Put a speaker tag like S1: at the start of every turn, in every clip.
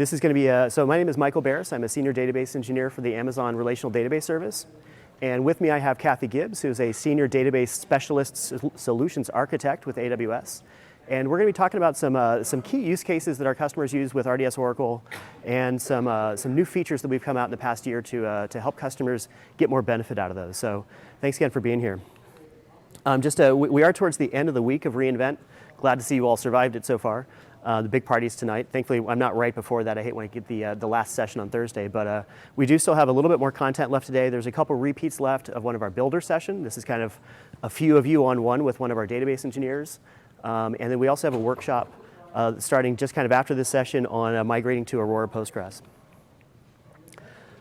S1: This is going to be, so my name is Michael Kerberos. I'm a senior database engineer for the Amazon Relational Database Service. And with me I have Kathy Gibbs, who's a senior database specialist solutions architect with AWS. And we're going to be talking about some key use cases that our customers use with RDS Oracle and some new features that we've come out in the past year to help customers get more benefit out of those. So thanks again for being here. We are towards the end of the week of reInvent. Glad to see you all survived it so far. The big party's tonight. Thankfully, I'm not right before that. I hate when I get the last session on Thursday, but we do still have a little bit more content left today. There's a couple repeats left of one of our builder session. This is kind of a few of you on one with one of our database engineers. And then we also have a workshop starting just kind of after this session on migrating to Aurora Postgres.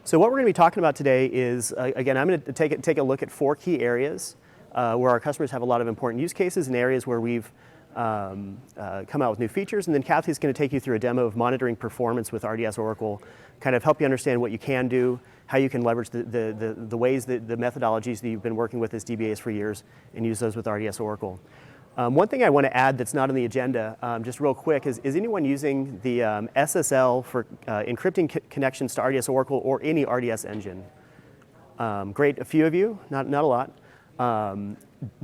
S1: So what we're going to be talking about today is, again, I'm going to take a look at 4 key areas where our customers have a lot of important use cases and areas where we've come out with new features, and then Kathy's going to take you through a demo of monitoring performance with RDS Oracle, kind of help you understand what you can do, how you can leverage the ways, the methodologies that you've been working with as DBAs for years and use those with RDS Oracle. One thing I want to add that's not on the agenda, just real quick, is anyone using the SSL for encrypting connections to RDS Oracle or any RDS engine? Great, a few of you, not a lot.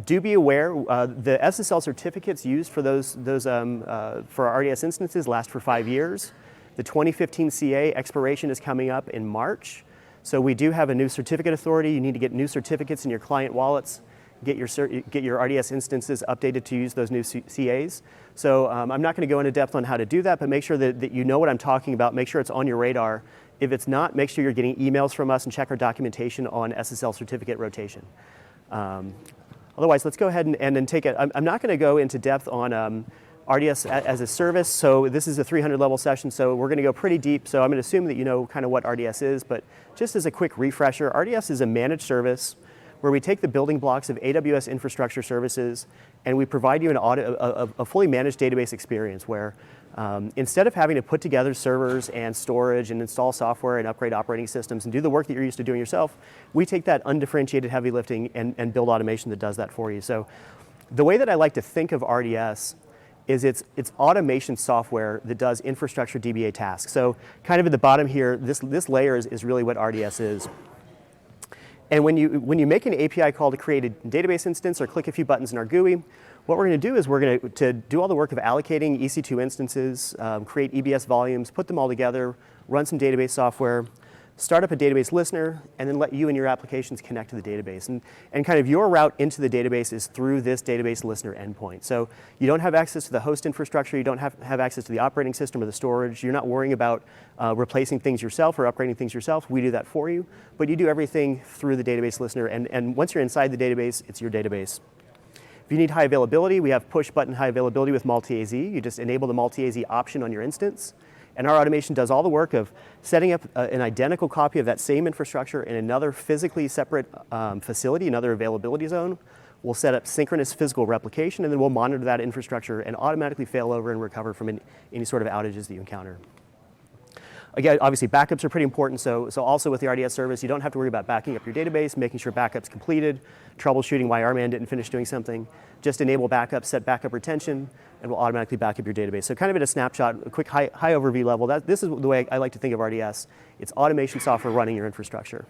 S1: Do be aware, the SSL certificates used for for our RDS instances last for 5 years. The 2015 CA expiration is coming up in March. So we do have a new certificate authority. You need to get new certificates in your client wallets, get your RDS instances updated to use those new CAs. So I'm not going to go into depth on how to do that, but make sure that you know what I'm talking about. Make sure it's on your radar. If it's not, make sure you're getting emails from us and check our documentation on SSL certificate rotation. Otherwise, let's go ahead and then take it. I'm not going to go into depth on RDS as a service. So this is a 300 level session, so we're going to go pretty deep. So I'm going to assume that you know kind of what RDS is, but just as a quick refresher, RDS is a managed service where we take the building blocks of AWS infrastructure services and we provide you a fully managed database experience where instead of having to put together servers and storage and install software and upgrade operating systems and do the work that you're used to doing yourself, we take that undifferentiated heavy lifting and build automation that does that for you. So the way that I like to think of RDS is it's automation software that does infrastructure DBA tasks. So kind of at the bottom here, this layer is really what RDS is. And when you make an API call to create a database instance or click a few buttons in our GUI, what we're going to do is we're going to do all the work of allocating EC2 instances, create EBS volumes, put them all together, run some database software, start up a database listener, and then let you and your applications connect to the database. And kind of your route into the database is through this database listener endpoint. So you don't have access to the host infrastructure, you don't have access to the operating system or the storage, you're not worrying about replacing things yourself or upgrading things yourself. We do that for you, but you do everything through the database listener, and once you're inside the database, it's your database. If you need high availability, we have push button high availability with multi-AZ. You just enable the multi-AZ option on your instance. And our automation does all the work of setting up an identical copy of that same infrastructure in another physically separate facility, another availability zone. We'll set up synchronous physical replication, and then we'll monitor that infrastructure and automatically fail over and recover from any sort of outages that you encounter. Again, obviously backups are pretty important, so also with the RDS service, you don't have to worry about backing up your database, making sure backup's completed, troubleshooting why our man didn't finish doing something. Just enable backup, set backup retention, and we'll automatically back up your database. So kind of at a snapshot, a quick high overview level, this is the way I like to think of RDS. It's automation software running your infrastructure.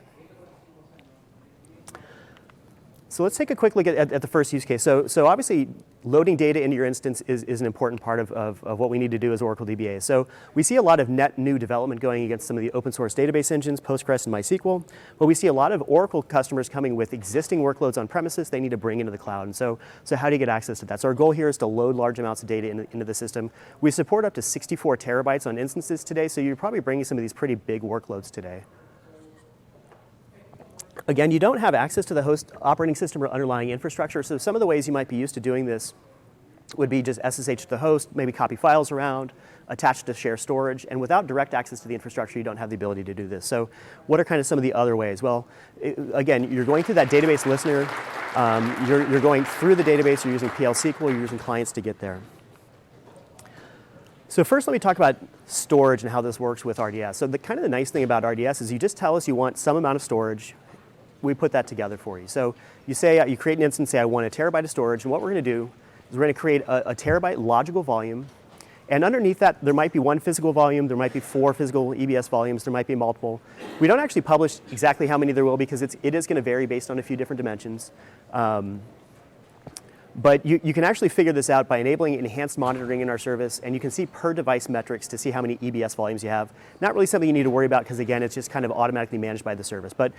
S1: So let's take a quick look at the first use case. So obviously, loading data into your instance is an important part of what we need to do as Oracle DBAs. So we see a lot of net new development going against some of the open source database engines, Postgres and MySQL, but we see a lot of Oracle customers coming with existing workloads on premises they need to bring into the cloud. And so how do you get access to that? So our goal here is to load large amounts of data into the system. We support up to 64 terabytes on instances today, so you're probably bringing some of these pretty big workloads today. Again, you don't have access to the host operating system or underlying infrastructure, so some of the ways you might be used to doing this would be just SSH to the host, maybe copy files around, attach to share storage, and without direct access to the infrastructure, you don't have the ability to do this. So what are kind of some of the other ways? Well, again, you're going through that database listener, you're going through the database, you're using PL SQL, you're using clients to get there. So first, let me talk about storage and how this works with RDS. So the kind of the nice thing about RDS is you just tell us you want some amount of storage, we put that together for you. So you say, you create an instance, say I want a terabyte of storage, and what we're going to do is we're going to create a terabyte logical volume, And underneath that, there might be one physical volume, there might be 4 physical EBS volumes, there might be multiple. We don't actually publish exactly how many there will because it is going to vary based on a few different dimensions. But you can actually figure this out by enabling enhanced monitoring in our service, and you can see per device metrics to see how many EBS volumes you have. Not really something you need to worry about because, again, it's just kind of automatically managed by the service. But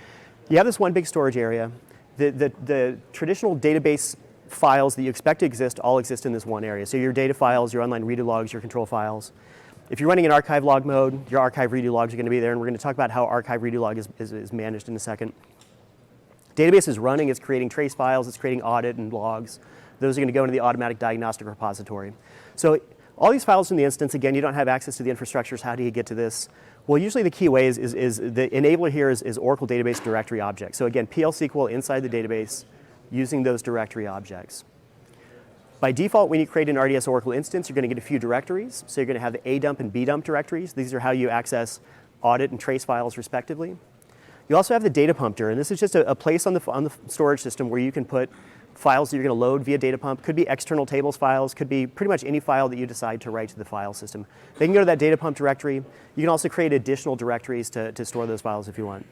S1: you have this one big storage area. The traditional database files that you expect to exist all exist in this one area. So your data files, your online redo logs, your control files. If you're running in archive log mode, your archive redo logs are going to be there, and we're going to talk about how archive redo log is managed in a second. Database is running, it's creating trace files, it's creating audit and logs. Those are going to go into the automatic diagnostic repository. So all these files in the instance, again, you don't have access to the infrastructures. How do you get to this? Well, usually the key way is the enabler here is Oracle Database Directory Objects. So again, PL SQL inside the database using those directory objects. By default, when you create an RDS Oracle instance, you're going to get a few directories. So you're going to have the ADump and BDump directories. These are how you access audit and trace files respectively. You also have the data pump dir, and this is just a place on the storage system where you can put files that you're going to load via data pump. Could be external tables files, could be pretty much any file that you decide to write to the file system. They can go to that data pump directory. You can also create additional directories to store those files if you want.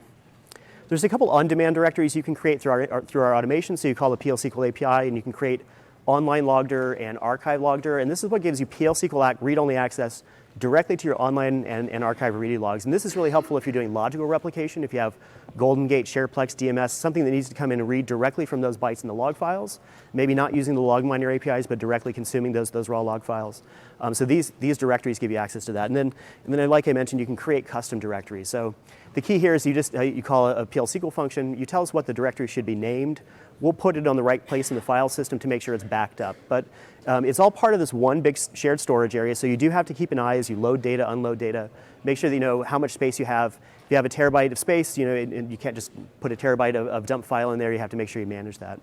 S1: There's a couple on-demand directories you can create through our automation. So you call the PL SQL API, and you can create online logdir and archive logdir. And this is what gives you PL SQL read-only access directly to your online and archive read logs. And this is really helpful if you're doing logical replication, if you have Golden Gate, Shareplex, DMS, something that needs to come in and read directly from those bytes in the log files, maybe not using the log miner APIs, but directly consuming those raw log files. So these directories give you access to that. And then, like I mentioned, you can create custom directories. So the key here is you call a PL SQL function. You tell us what the directory should be named. We'll put it on the right place in the file system to make sure it's backed up. But it's all part of this one big shared storage area, so you do have to keep an eye as you load data, unload data. Make sure that you know how much space you have. If you have a terabyte of space, and you can't just put a terabyte of dump file in there. You have to make sure you manage that.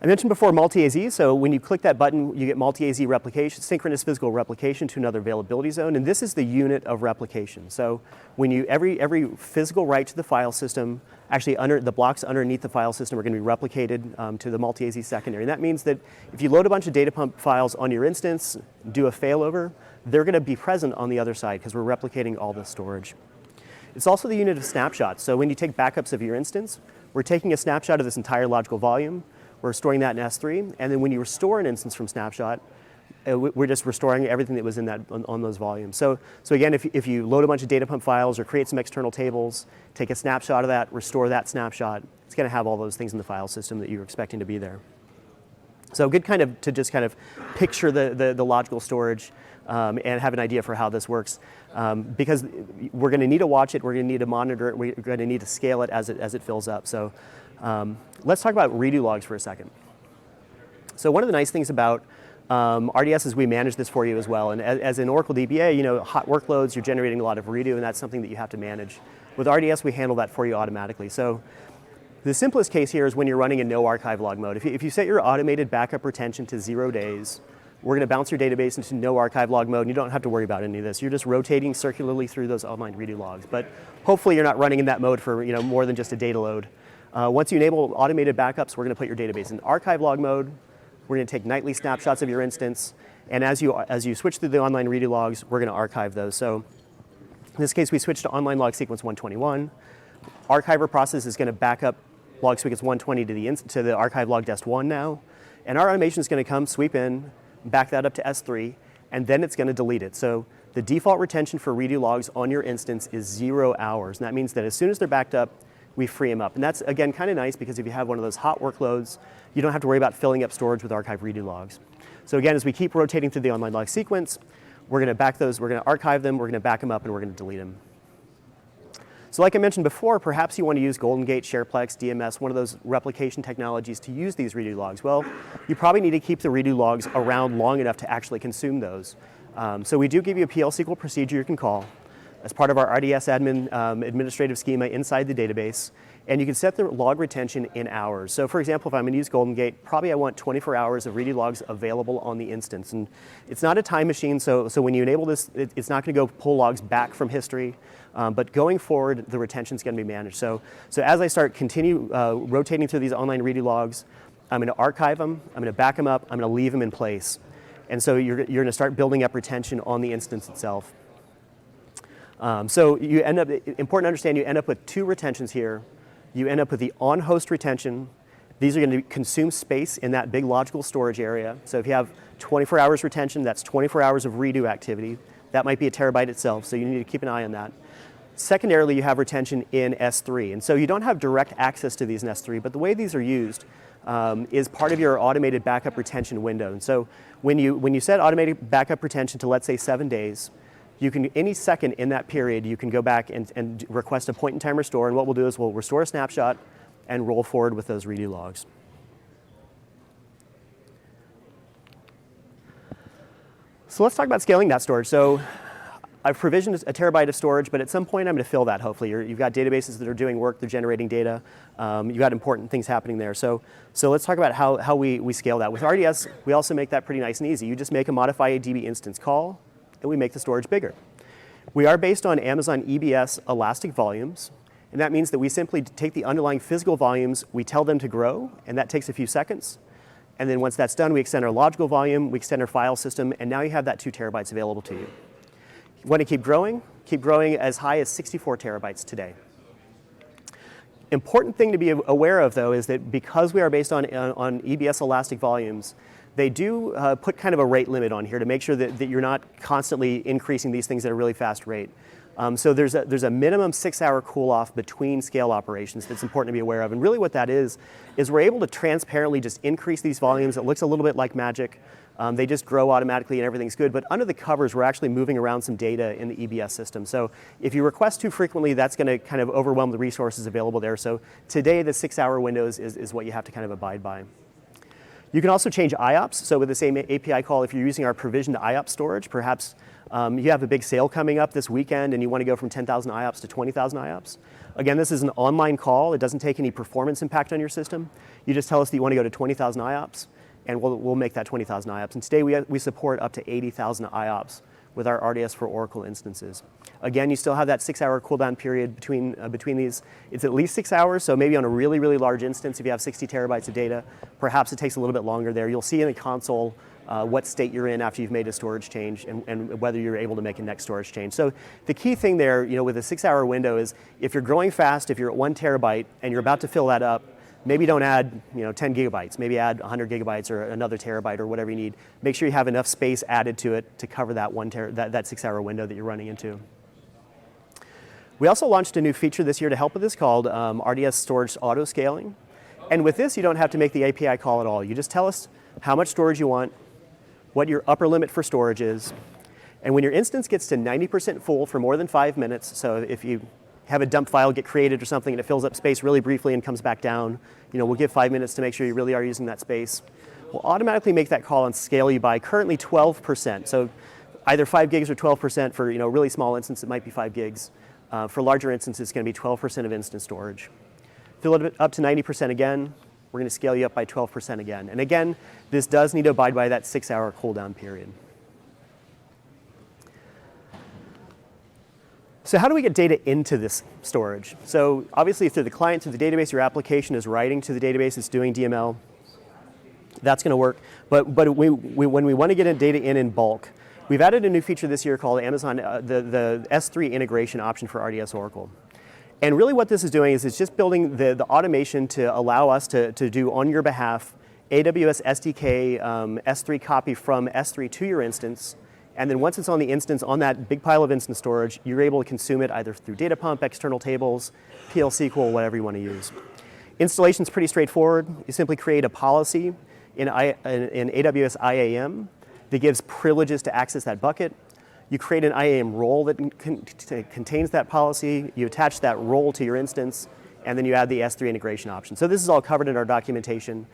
S1: I mentioned before multi-AZ, so when you click that button, you get multi-AZ replication, synchronous physical replication to another availability zone, and this is the unit of replication. So when every physical write to the file system, actually the blocks underneath the file system are going to be replicated to the multi-AZ secondary. And that means that if you load a bunch of data pump files on your instance, do a failover, they're going to be present on the other side because we're replicating all the storage. It's also the unit of snapshots. So when you take backups of your instance, we're taking a snapshot of this entire logical volume. We're storing that in S3, and then when you restore an instance from snapshot, we're just restoring everything that was in that on those volumes. So again, if you load a bunch of data pump files or create some external tables, take a snapshot of that, restore that snapshot, it's going to have all those things in the file system that you're expecting to be there. So good to just picture the logical storage and have an idea for how this works. Because we're going to need to watch it, we're going to need to monitor it, we're going to need to scale it as it fills up. So let's talk about redo logs for a second. So one of the nice things about RDS is we manage this for you as well. And as in Oracle DBA, hot workloads, you're generating a lot of redo, and that's something that you have to manage. With RDS, we handle that for you automatically. So the simplest case here is when you're running in no archive log mode. If you set your automated backup retention to 0 days, we're going to bounce your database into no archive log mode, and you don't have to worry about any of this. You're just rotating circularly through those online redo logs. But hopefully you're not running in that mode for more than just a data load. Once you enable automated backups, we're going to put your database in archive log mode. We're going to take nightly snapshots of your instance, and as you switch through the online redo logs, we're going to archive those. So in this case, we switched to online log sequence 121. Archiver process is going to back up log sequence 120 to the archive log dest1 now, and our automation is going to come, sweep in, back that up to S3, and then it's going to delete it. So the default retention for redo logs on your instance is 0 hours, and that means that as soon as they're backed up, we free them up. And that's, again, kind of nice because if you have one of those hot workloads, you don't have to worry about filling up storage with archive redo logs. So again, as we keep rotating through the online log sequence, we're going to archive them, we're going to back them up, and we're going to delete them. So like I mentioned before, perhaps you want to use Golden Gate, Shareplex, DMS, one of those replication technologies to use these redo logs. Well, you probably need to keep the redo logs around long enough to actually consume those. So we do give you a PL SQL procedure you can call as part of our RDS admin administrative schema inside the database, and you can set the log retention in hours. So for example, if I'm going to use Golden Gate, probably I want 24 hours of redo logs available on the instance. And it's not a time machine, so when you enable this, it's not going to go pull logs back from history, but going forward, the retention is going to be managed. So as I continue rotating through these online redo logs, I'm going to archive them, I'm going to back them up, I'm going to leave them in place. And so you're going to start building up retention on the instance itself. So you end up, important to understand, you end up with two retentions here. You end up with the on-host retention. These are going to consume space in that big logical storage area. So if you have 24 hours retention, that's 24 hours of redo activity. That might be a terabyte itself, so you need to keep an eye on that. Secondarily, you have retention in S3. And so you don't have direct access to these in S3, but the way these are used is part of your automated backup retention window. And so when you set automated backup retention to, let's say, 7 days, you can, any second in that period, you can go back and request a point-in-time restore. And what we'll do is we'll restore a snapshot and roll forward with those redo logs. So let's talk about scaling that storage. So I've provisioned a terabyte of storage, but at some point I'm going to fill that, hopefully. You've got databases that are doing work, they're generating data. You've got important things happening there. So let's talk about how we scale that. With RDS, we also make that pretty nice and easy. You just make a modify ADB instance call, and we make the storage bigger. We are based on Amazon EBS elastic volumes, and that means that we simply take the underlying physical volumes, we tell them to grow, and that takes a few seconds. And then once that's done, we extend our logical volume, we extend our file system, and now you have that 2 terabytes available to you. You want to keep growing as high as 64 terabytes today. Important thing to be aware of, though, is that because we are based on EBS elastic volumes, they do put kind of a rate limit on here to make sure that you're not constantly increasing these things at a really fast rate. So there's a minimum 6-hour cool-off between scale operations that's important to be aware of. And really what that is we're able to transparently just increase these volumes. It looks a little bit like magic. They just grow automatically and everything's good. But under the covers, we're actually moving around some data in the EBS system. So if you request too frequently, that's going to kind of overwhelm the resources available there. So today, the 6-hour windows is what you have to kind of abide by. You can also change IOPS. So with the same API call, if you're using our provisioned IOPS storage, perhaps you have a big sale coming up this weekend and you want to go from 10,000 IOPS to 20,000 IOPS. Again, this is an online call. It doesn't take any performance impact on your system. You just tell us that you want to go to 20,000 IOPS, and we'll make that 20,000 IOPS. And today we support up to 80,000 IOPS with our RDS for Oracle instances. Again, you still have that 6-hour cooldown period between these. It's at least 6 hours, so maybe on a really, really large instance, if you have 60 terabytes of data, perhaps it takes a little bit longer there. You'll see in the console what state you're in after you've made a storage change and whether you're able to make a next storage change. So the key thing there, with a 6-hour window is if you're growing fast, if you're at 1 terabyte and you're about to fill that up, maybe don't add 10 gigabytes, maybe add 100 gigabytes or another terabyte or whatever you need. Make sure you have enough space added to it to cover that 6-hour window that you're running into. We also launched a new feature this year to help with this called RDS storage auto scaling. And with this, you don't have to make the API call at all. You just tell us how much storage you want, what your upper limit for storage is. And when your instance gets to 90% full for more than 5 minutes, so if you have a dump file get created or something and it fills up space really briefly and comes back down, we'll give 5 minutes to make sure you really are using that space. We'll automatically make that call and scale you by currently 12%. So either 5 gigs or 12% for really small instance, it might be 5 gigs. For larger instances, it's going to be 12% of instance storage. Fill it up to 90% again, we're going to scale you up by 12% again. And again, this does need to abide by that 6-hour cooldown period. So how do we get data into this storage? So obviously through the client, through the database, your application is writing to the database, it's doing DML. That's going to work. But when we want to get data in bulk, we've added a new feature this year called Amazon, the S3 integration option for RDS Oracle. And really what this is doing is it's just building the automation to allow us to do on your behalf AWS SDK S3 copy from S3 to your instance. And then once it's on the instance, on that big pile of instance storage, you're able to consume it either through data pump, external tables, PL SQL, whatever you want to use. Installation's pretty straightforward. You simply create a policy in AWS IAM that gives privileges to access that bucket. You create an IAM role that contains that policy. You attach that role to your instance, and then you add the S3 integration option. So this is all covered in our documentation.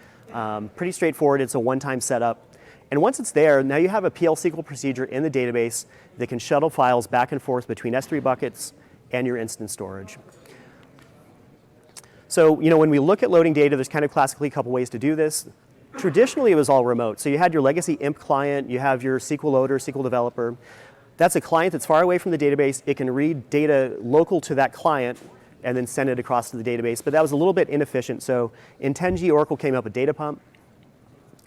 S1: Pretty straightforward. It's a one-time setup. And once it's there, now you have a PL SQL procedure in the database that can shuttle files back and forth between S3 buckets and your instance storage. So when we look at loading data, there's kind of classically a couple ways to do this. Traditionally, it was all remote. So you had your legacy IMP client, you have your SQL loader, SQL developer. That's a client that's far away from the database. It can read data local to that client and then send it across to the database. But that was a little bit inefficient. So in 10G, Oracle came up with data pump.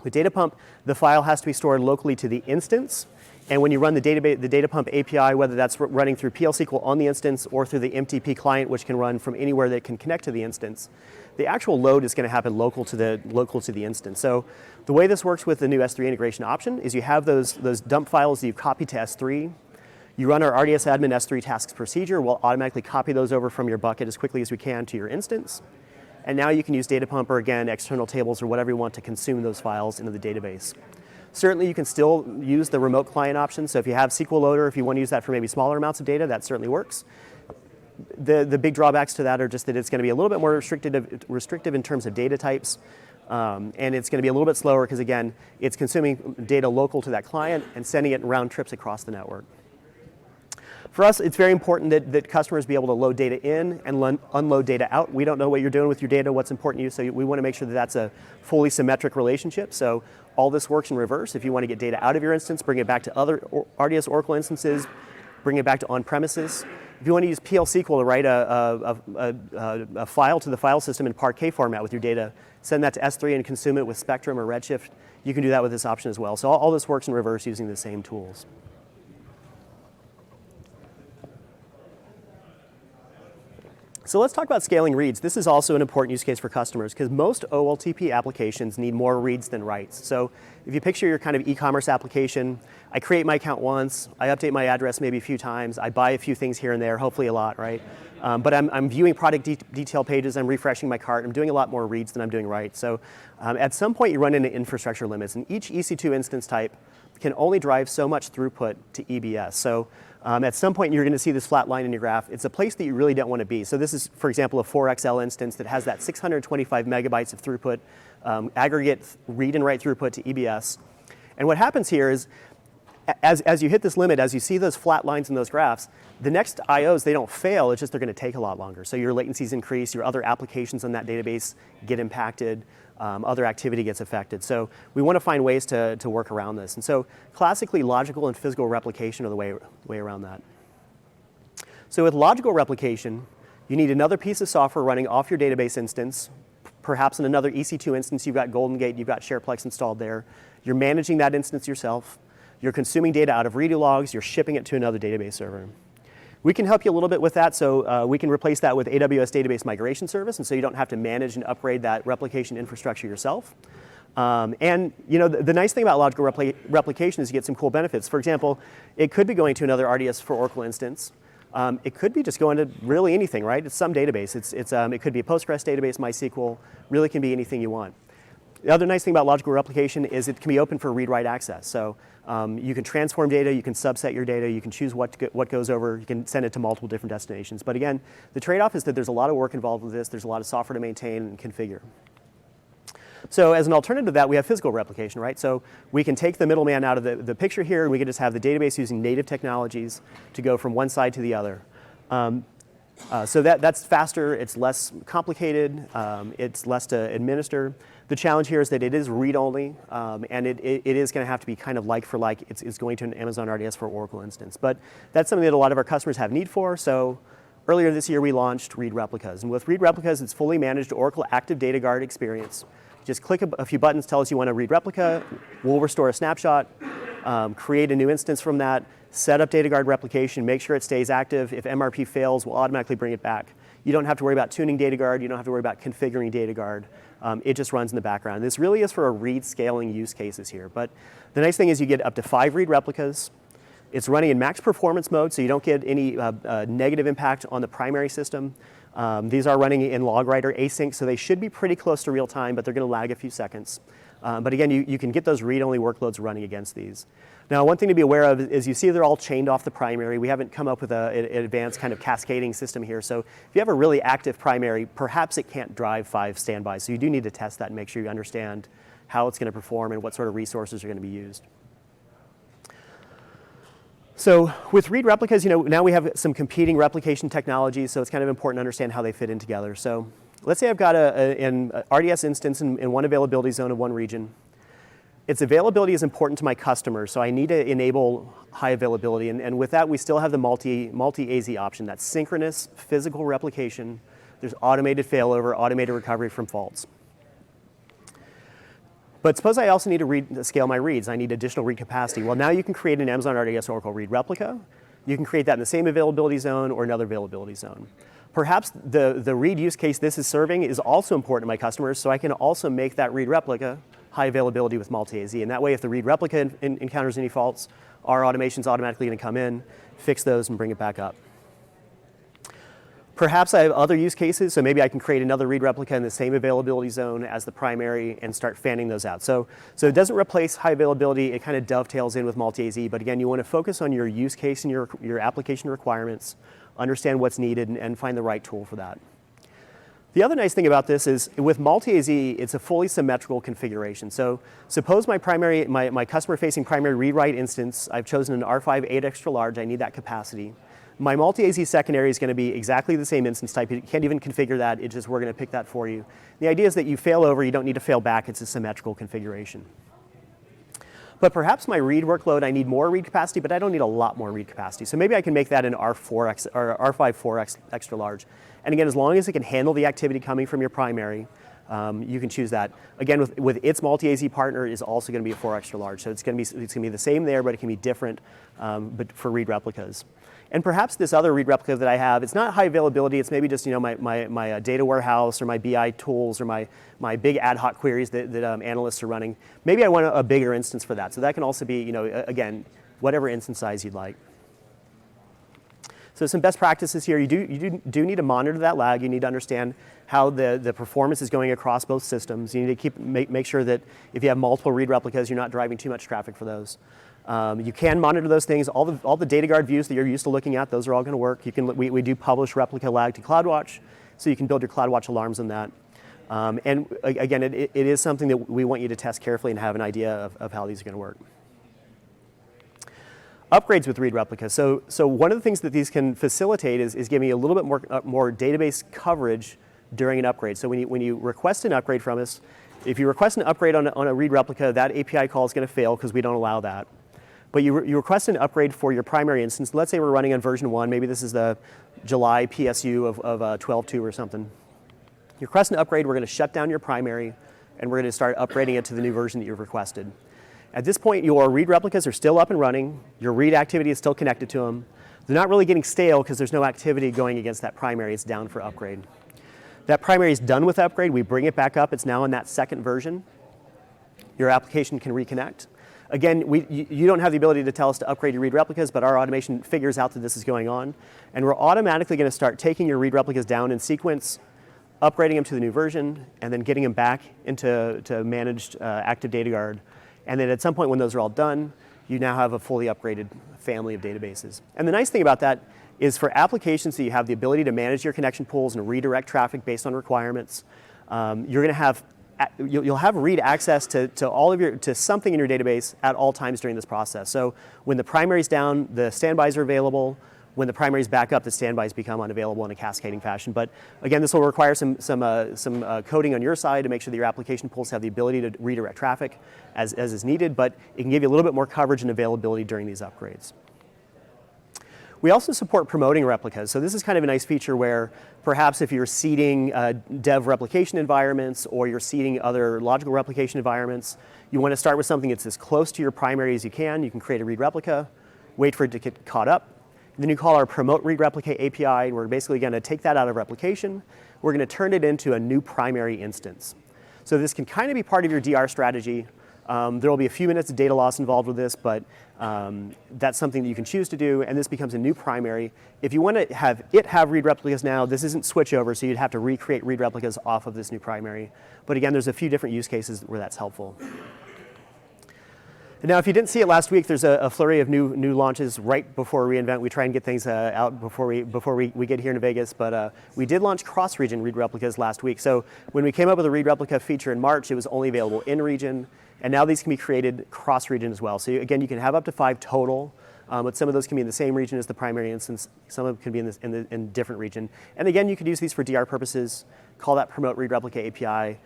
S1: With data pump, the file has to be stored locally to the instance. And when you run the data pump API, whether that's running through PL/SQL on the instance or through the MTP client, which can run from anywhere that can connect to the instance, the actual load is going to happen local to the instance. So the way this works with the new S3 integration option is you have those dump files that you copy to S3. You run our RDS admin S3 tasks procedure. We'll automatically copy those over from your bucket as quickly as we can to your instance. And now you can use data pump or, again, external tables or whatever you want to consume those files into the database. Certainly, you can still use the remote client option. So if you have SQL Loader, if you want to use that for maybe smaller amounts of data, that certainly works. The big drawbacks to that are just that it's going to be a little bit more restrictive in terms of data types. And it's going to be a little bit slower because, again, it's consuming data local to that client and sending it in round trips across the network. For us, it's very important that customers be able to load data in and unload data out. We don't know what you're doing with your data, what's important to you, so we want to make sure that that's a fully symmetric relationship. So all this works in reverse. If you want to get data out of your instance, bring it back to other RDS Oracle instances, bring it back to on-premises. If you want to use PL/SQL to write a file to the file system in Parquet format with your data, send that to S3 and consume it with Spectrum or Redshift, you can do that with this option as well. So all this works in reverse using the same tools. So let's talk about scaling reads. This is also an important use case for customers because most OLTP applications need more reads than writes. So if you picture your kind of e-commerce application, I create my account once, I update my address maybe a few times, I buy a few things here and there, hopefully a lot, right? But I'm viewing product detail pages, I'm refreshing my cart, I'm doing a lot more reads than I'm doing writes. So at some point you run into infrastructure limits, and each EC2 instance type can only drive so much throughput to EBS. So at some point, you're going to see this flat line in your graph. It's a place that you really don't want to be. So this is, for example, a 4XL instance that has that 625 megabytes of throughput, aggregate read and write throughput to EBS. And what happens here is, as you hit this limit, as you see those flat lines in those graphs, the next IOs, they don't fail, it's just they're going to take a lot longer. So your latencies increase, your other applications on that database get impacted, other activity gets affected. So we want to find ways to work around this. And so classically, logical and physical replication are the way around that. So with logical replication, you need another piece of software running off your database instance. Perhaps in another EC2 instance, you've got Golden Gate, you've got SharePlex installed there. You're managing that instance yourself. You're consuming data out of redo logs. You're shipping it to another database server. We can help you a little bit with that, so we can replace that with AWS Database Migration Service, and so you don't have to manage and upgrade that replication infrastructure yourself. And you know, the nice thing about logical replication is you get some cool benefits. For example, it could be going to another RDS for Oracle instance. It could be just going to really anything, right? It's some database. It could be a Postgres database, MySQL, really can be anything you want. The other nice thing about logical replication is it can be open for read-write access. So you can transform data, you can subset your data, you can choose what goes over, you can send it to multiple different destinations. But again, the trade-off is that there's a lot of work involved with this, there's a lot of software to maintain and configure. So as an alternative to that, we have physical replication, right? So we can take the middleman out of the picture here, and we can just have the database using native technologies to go from one side to the other. So that's faster, it's less complicated, it's less to administer. The challenge here is that it is read-only, and it is going to have to be kind of like for like. It's going to an Amazon RDS for Oracle instance. But that's something that a lot of our customers have need for. So earlier this year, we launched Read Replicas. And with Read Replicas, it's fully managed Oracle Active Data Guard experience. Just click a few buttons, tell us you want to read replica. We'll restore a snapshot, create a new instance from that, set up data guard replication, make sure it stays active. If MRP fails, we'll automatically bring it back. You don't have to worry about tuning data guard. You don't have to worry about configuring data guard. It just runs in the background. This really is for a read scaling use cases here. But the nice thing is you get up to 5 read replicas. It's running in max performance mode, so you don't get any negative impact on the primary system. These are running in LogWriter async, so they should be pretty close to real time, but they're going to lag a few seconds. But again, you can get those read-only workloads running against these. Now, one thing to be aware of is you see they're all chained off the primary. We haven't come up with an advanced kind of cascading system here. So if you have a really active primary, perhaps it can't drive 5 standbys. So you do need to test that and make sure you understand how it's going to perform and what sort of resources are going to be used. So with read replicas, now we have some competing replication technologies, so it's kind of important to understand how they fit in together. So let's say I've got an RDS instance in one availability zone of one region. Its availability is important to my customers, so I need to enable high availability. And with that, we still have the multi-AZ option. That's synchronous physical replication. There's automated failover, automated recovery from faults. But suppose I also need to scale my reads. I need additional read capacity. Well, now you can create an Amazon RDS Oracle read replica. You can create that in the same availability zone or another availability zone. Perhaps the read use case this is serving is also important to my customers, so I can also make that read replica high availability with multi-AZ. And that way, if the read replica encounters any faults, our automation's automatically going to come in, fix those, and bring it back up. Perhaps I have other use cases, so maybe I can create another read replica in the same availability zone as the primary and start fanning those out. So it doesn't replace high availability, it kind of dovetails in with multi-AZ, but again, you want to focus on your use case and your application requirements, understand what's needed, and find the right tool for that. The other nice thing about this is with multi-AZ, it's a fully symmetrical configuration. So suppose my customer-facing primary read-write instance, I've chosen an R5 8 extra large, I need that capacity. My multi-AZ secondary is going to be exactly the same instance type. You can't even configure that. It's just we're going to pick that for you. The idea is that you fail over, you don't need to fail back. It's a symmetrical configuration. But perhaps my read workload, I need more read capacity, but I don't need a lot more read capacity. So maybe I can make that an R5 4X extra large. And again, as long as it can handle the activity coming from your primary, you can choose that. Again, with its multi-AZ partner is also going to be a 4 extra large. So it's going to be the same there, but it can be different but for read replicas. And perhaps this other read replica that I have, it's not high availability, it's maybe just my data warehouse or my BI tools or my big ad hoc queries that analysts are running. Maybe I want a bigger instance for that. So that can also be, again, whatever instance size you'd like. So some best practices here, you do need to monitor that lag. You need to understand how the performance is going across both systems. You need to make sure that if you have multiple read replicas, you're not driving too much traffic for those. You can monitor those things. All the data guard views that you're used to looking at, those are all going to work. We do publish replica lag to CloudWatch, so you can build your CloudWatch alarms on that. And again, it is something that we want you to test carefully and have an idea of how these are going to work. Upgrades with read replicas. So one of the things that these can facilitate is giving you a little bit more database coverage during an upgrade. So when you request an upgrade from us, if you request an upgrade on a read replica, that API call is going to fail because we don't allow that. But you request an upgrade for your primary instance. Let's say we're running on version 1. Maybe this is the July PSU of 12.2 or something. You request an upgrade, we're going to shut down your primary, and we're going to start upgrading it to the new version that you've requested. At this point, your read replicas are still up and running. Your read activity is still connected to them. They're not really getting stale because there's no activity going against that primary. It's down for upgrade. That primary is done with upgrade. We bring it back up. It's now in that second version. Your application can reconnect. Again, you don't have the ability to tell us to upgrade your read replicas, but our automation figures out that this is going on. And we're automatically going to start taking your read replicas down in sequence, upgrading them to the new version, and then getting them back into managed active data guard. And then at some point when those are all done, you now have a fully upgraded family of databases. And the nice thing about that is for applications that you have the ability to manage your connection pools and redirect traffic based on requirements, you'll have read access to something in your database at all times during this process. So when the primary's down, the standbys are available. When the primary's back up, the standbys become unavailable in a cascading fashion. But again, this will require some coding on your side to make sure that your application pools have the ability to redirect traffic as is needed, but it can give you a little bit more coverage and availability during these upgrades. We also support promoting replicas. So this is kind of a nice feature where perhaps if you're seeding dev replication environments or you're seeding other logical replication environments, you want to start with something that's as close to your primary as you can. You can create a read replica, wait for it to get caught up. Then you call our promote read replica API, and we're basically going to take that out of replication. We're going to turn it into a new primary instance. So this can kind of be part of your DR strategy. There will be a few minutes of data loss involved with this, but that's something that you can choose to do, and this becomes a new primary. If you want to have read replicas now, this isn't switchover, so you'd have to recreate read replicas off of this new primary. But again, there's a few different use cases where that's helpful. And now, if you didn't see it last week, there's a flurry of new launches right before reInvent. We try and get things out before we get here in Vegas, but we did launch cross-region read replicas last week. So when we came up with a read replica feature in March, it was only available in region, and now these can be created cross-region as well. So again, you can have up to 5 total, but some of those can be in the same region as the primary instance. Some of them can be in a different region. And again, you could use these for DR purposes. Call that promote read replica API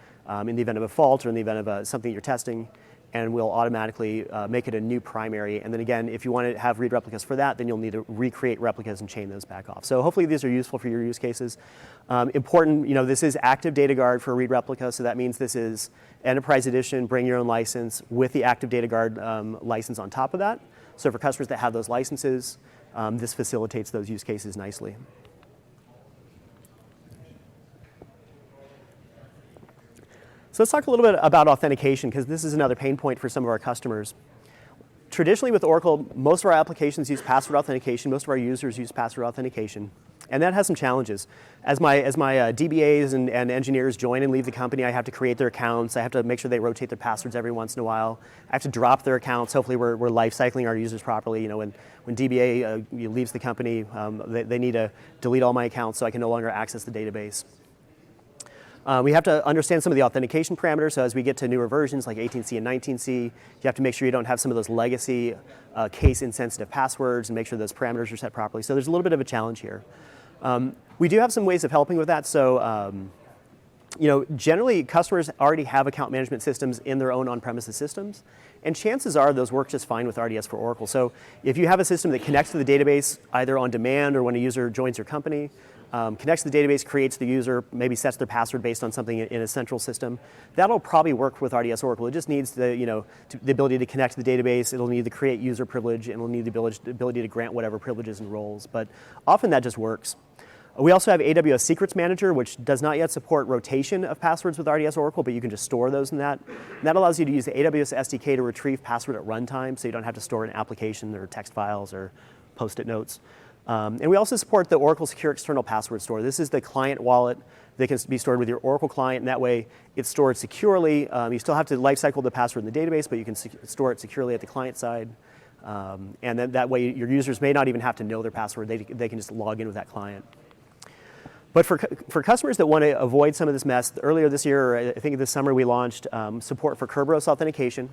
S1: in the event of a fault or in the event of something you're testing. and we'll automatically make it a new primary. And then again, if you want to have read replicas for that, then you'll need to recreate replicas and chain those back off. So hopefully these are useful for your use cases. Important, this is active data guard for read replica, so that means this is Enterprise Edition, bring your own license with the active data guard license on top of that. So for customers that have those licenses, this facilitates those use cases nicely. So let's talk a little bit about authentication, because this is another pain point for some of our customers. Traditionally with Oracle, most of our applications use password authentication, most of our users use password authentication, and that has some challenges. As my DBAs and engineers join and leave the company, I have to create their accounts, I have to make sure they rotate their passwords every once in a while, I have to drop their accounts, hopefully we're life cycling our users properly. When DBA leaves the company, they need to delete all my accounts so I can no longer access the database. We have to understand some of the authentication parameters, so as we get to newer versions like 18C and 19C, you have to make sure you don't have some of those legacy case-insensitive passwords and make sure those parameters are set properly. So there's a little bit of a challenge here. We do have some ways of helping with that. So generally customers already have account management systems in their own on-premises systems, and chances are those work just fine with RDS for Oracle. So if you have a system that connects to the database either on demand or when a user joins your company, connects to the database, creates the user, maybe sets their password based on something in a central system, that'll probably work with RDS Oracle. It just needs the ability to connect to the database, it'll need to create user privilege, and it'll need the ability to grant whatever privileges and roles, but often that just works. We also have AWS Secrets Manager, which does not yet support rotation of passwords with RDS Oracle, but you can just store those in that. And that allows you to use the AWS SDK to retrieve password at runtime, so you don't have to store an application or text files or post-it notes. And we also support the Oracle Secure External Password Store. This is the client wallet that can be stored with your Oracle client, and that way it's stored securely. You still have to lifecycle the password in the database, but you can store it securely at the client side. And then that way your users may not even have to know their password. They can just log in with that client. But for customers that want to avoid some of this mess, earlier this year, or I think this summer, we launched support for Kerberos authentication.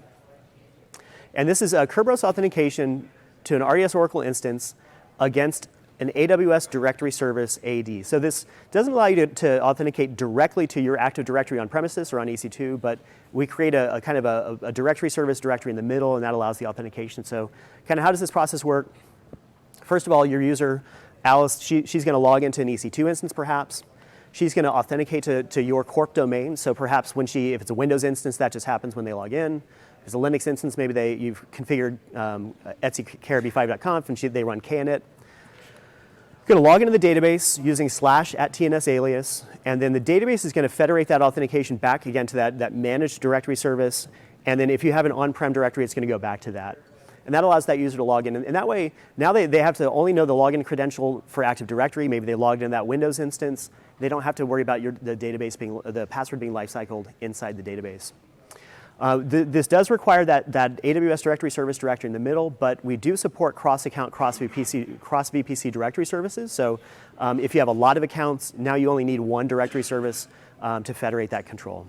S1: And this is a Kerberos authentication to an RDS Oracle instance against an AWS directory service AD. So this doesn't allow you to authenticate directly to your Active Directory on premises or on EC2, but we create a kind of a directory service directory in the middle, and that allows the authentication. So kind of how does this process work? First of all, your user, Alice, she's going to log into an EC2 instance perhaps. She's going to authenticate to your corp domain. So perhaps if it's a Windows instance, that just happens when they log in. If it's a Linux instance, maybe you've configured etc-b5.conf and they run knet. You're going to log into the database using /@tns alias, and then the database is going to federate that authentication back again to that managed directory service, and then if you have an on-prem directory, it's going to go back to that. And that allows that user to log in. And that way, now they have to only know the login credential for Active Directory. Maybe they logged in that Windows instance. They don't have to worry about the password being lifecycled inside the database. This does require that AWS directory service directory in the middle, but we do support cross-account, cross-VPC directory services. So if you have a lot of accounts, now you only need one directory service to federate that control.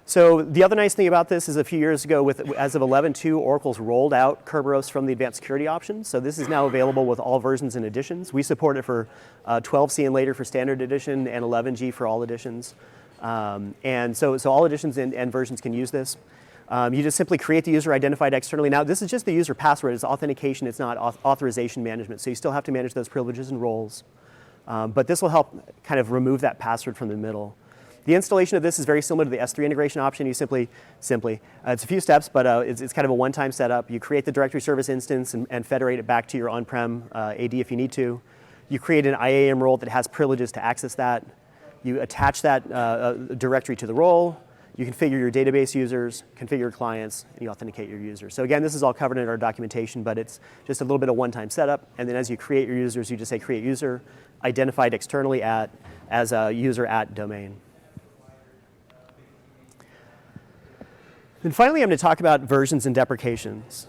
S1: So the other nice thing about this is a few years ago, as of 11.2, Oracle's rolled out Kerberos from the advanced security options. So this is now available with all versions and editions. We support it for 12C and later for standard edition and 11G for all editions. And so all editions and versions can use this. You just simply create the user identified externally. Now this is just the user password. It's authentication. It's not authorization management. So you still have to manage those privileges and roles. But this will help kind of remove that password from the middle. The installation of this is very similar to the S3 integration option. You simply it's a few steps, but it's kind of a one-time setup. You create the directory service instance and federate it back to your on-prem AD if you need to. You create an IAM role that has privileges to access that. You attach that directory to the role. You configure your database users, configure your clients, and you authenticate your users. So again, this is all covered in our documentation, but it's just a little bit of one-time setup. And then as you create your users, you just say create user, identified externally as a user at domain. And finally, I'm going to talk about versions and deprecations.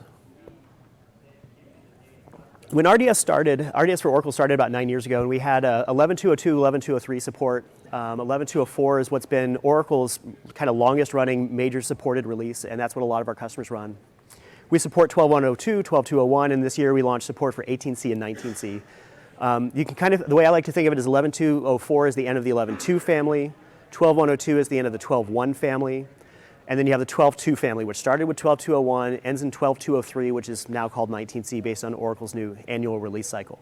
S1: When RDS for Oracle started about 9 years ago, and we had 11.202, 11.203 support. 11.204 is what's been Oracle's kind of longest running major supported release, and that's what a lot of our customers run. We support 12.102, 12.201, and this year we launched support for 18C and 19C. You can kind of, the way I like to think of it is 11.204 is the end of the 11.2 family, 12.102 is the end of the 12.1 family. And then you have the 12.2 family, which started with 12.2.01, ends in 12.2.03, which is now called 19C based on Oracle's new annual release cycle.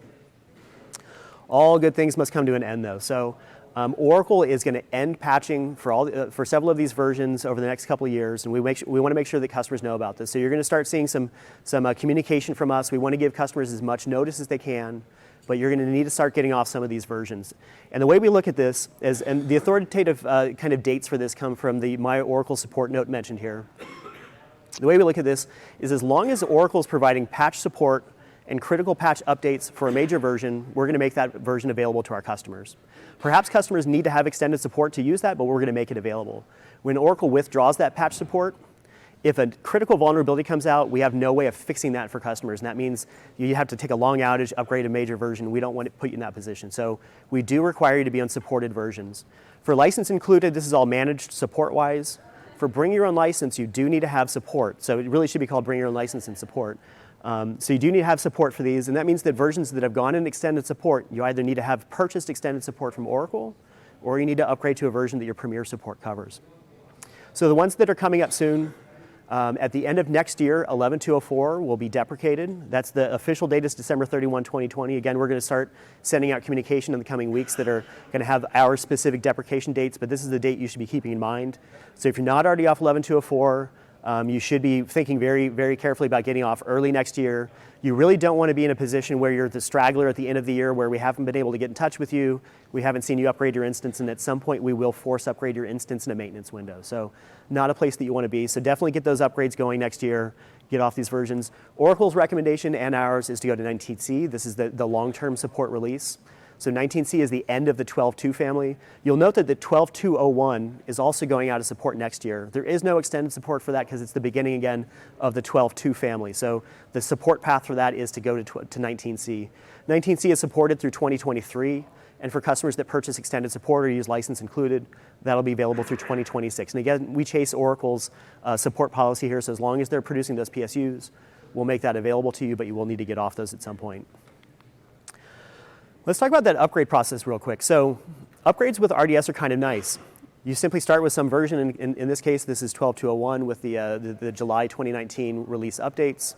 S1: All good things must come to an end, though. So Oracle is going to end patching for several of these versions over the next couple of years, and we want to make sure that customers know about this. So you're going to start seeing some communication from us. We want to give customers as much notice as they can, but you're going to need to start getting off some of these versions. And the way we look at this is, and the authoritative kind of dates for this come from the My Oracle support note mentioned here. The way we look at this is as long as Oracle is providing patch support and critical patch updates for a major version, we're going to make that version available to our customers. Perhaps customers need to have extended support to use that, but we're going to make it available. When Oracle withdraws that patch support, if a critical vulnerability comes out, we have no way of fixing that for customers, and that means you have to take a long outage, upgrade a major version. We don't want to put you in that position. So we do require you to be on supported versions. For license included, this is all managed support-wise. For bring your own license, you do need to have support. So it really should be called bring your own license and support. So you do need to have support for these, and that means that versions that have gone in extended support, you either need to have purchased extended support from Oracle, or you need to upgrade to a version that your premier support covers. So the ones that are coming up soon, at the end of next year, 11.204 will be deprecated. That's the official date is December 31, 2020. Again, we're going to start sending out communication in the coming weeks that are going to have our specific deprecation dates, but this is the date you should be keeping in mind. So if you're not already off 11.204, you should be thinking very, very carefully about getting off early next year. You really don't want to be in a position where you're the straggler at the end of the year where we haven't been able to get in touch with you, we haven't seen you upgrade your instance, and at some point we will force upgrade your instance in a maintenance window. So not a place that you want to be. So definitely get those upgrades going next year, get off these versions. Oracle's recommendation and ours is to go to 19C. This is the long-term support release. So 19C is the end of the 12.2 family. You'll note that the 12.2.01 is also going out of support next year. There is no extended support for that because it's the beginning again of the 12.2 family. So the support path for that is to go to 19C. 19C is supported through 2023, and for customers that purchase extended support or use license included, that'll be available through 2026. And again, we chase Oracle's support policy here, so as long as they're producing those PSUs, we'll make that available to you, but you will need to get off those at some point. Let's talk about that upgrade process real quick. So upgrades with RDS are kind of nice. You simply start with some version. In this case, this is 12.2.01 with the July 2019 release updates.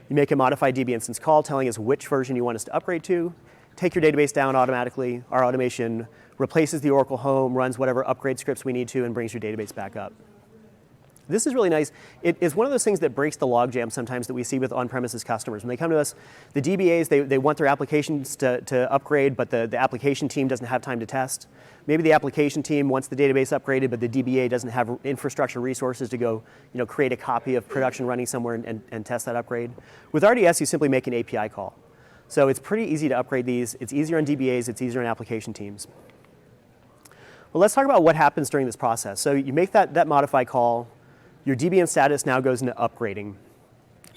S1: You make a modified DB instance call telling us which version you want us to upgrade to. Take your database down automatically. Our automation replaces the Oracle home, runs whatever upgrade scripts we need to, and brings your database back up. This is really nice. It is one of those things that breaks the logjam sometimes that we see with on-premises customers. When they come to us, the DBAs, they want their applications to upgrade, but the application team doesn't have time to test. Maybe the application team wants the database upgraded, but the DBA doesn't have infrastructure resources to go create a copy of production running somewhere and test that upgrade. With RDS, you simply make an API call. So it's pretty easy to upgrade these. It's easier on DBAs. It's easier on application teams. Well, let's talk about what happens during this process. So you make that modify call. Your DBN status now goes into upgrading.